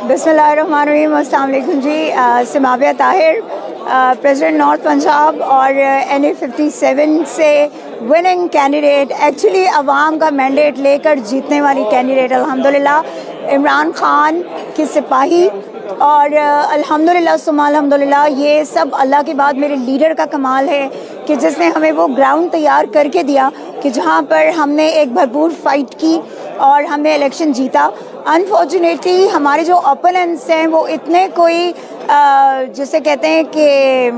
بسم اللہ الرحمن الرحیم. السلام علیکم جی. سماویہ طاہر, پریزیڈنٹ نارتھ پنجاب اور NA57 سے وننگ کینڈیڈیٹ, ایکچولی عوام کا مینڈیٹ لے کر جیتنے والی کینڈیڈیٹ الحمدللہ, عمران خان کی سپاہی. اور الحمدللہ ثم الحمدللہ, یہ سب اللہ کے بعد میرے لیڈر کا کمال ہے کہ جس نے ہمیں وہ گراؤنڈ تیار کر کے دیا کہ جہاں پر ہم نے ایک بھرپور فائٹ کی اور ہم نے الیکشن جیتا. انفارچونیٹلی ہمارے جو اوپوننٹس ہیں وہ اتنے کوئی جسے کہتے ہیں کہ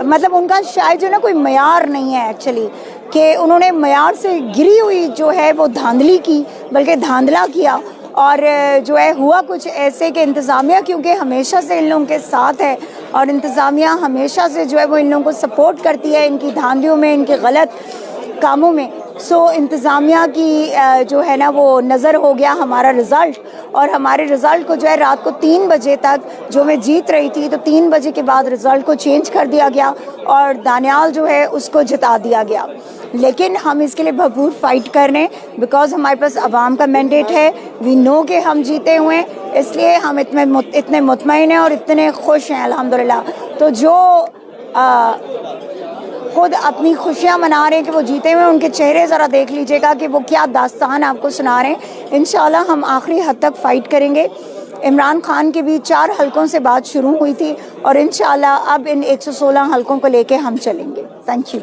مطلب ان کا شاید جو نا کوئی معیار نہیں ہے ایکچولی, کہ انہوں نے معیار سے گری ہوئی جو ہے وہ دھاندلی کی, بلکہ دھاندلا کیا. اور جو ہے ہوا کچھ ایسے کہ انتظامیہ کیونکہ ہمیشہ سے ان لوگوں کے ساتھ ہے اور انتظامیہ ہمیشہ سے جو ہے وہ ان لوگوں کو سپورٹ کرتی ہے ان کی دھاندلیوں میں, ان کے غلط کاموں میں. سو انتظامیہ کی جو ہے نا وہ نظر ہو گیا ہمارا رزلٹ, اور ہمارے رزلٹ کو جو ہے رات کو 3 بجے تک جو میں جیت رہی تھی تو 3 بجے کے بعد رزلٹ کو چینج کر دیا گیا اور دانیال جو ہے اس کو جتا دیا گیا. لیکن ہم اس کے لیے بھرپور فائٹ کر رہے ہیں بیکاز ہمارے پاس عوام کا مینڈیٹ ہے. وی نو کہ ہم جیتے ہوئے ہیں, اس لیے ہم اتنے مطمئن ہیں اور اتنے خوش ہیں الحمدللہ. تو جو خود اپنی خوشیاں منا رہے ہیں کہ وہ جیتے ہوئے, ان کے چہرے ذرا دیکھ لیجئے گا کہ وہ کیا داستان آپ کو سنا رہے ہیں. انشاءاللہ ہم آخری حد تک فائٹ کریں گے. عمران خان کے بھی 4 حلقوں سے بات شروع ہوئی تھی اور انشاءاللہ اب ان 116 حلقوں کو لے کے ہم چلیں گے. Thank you.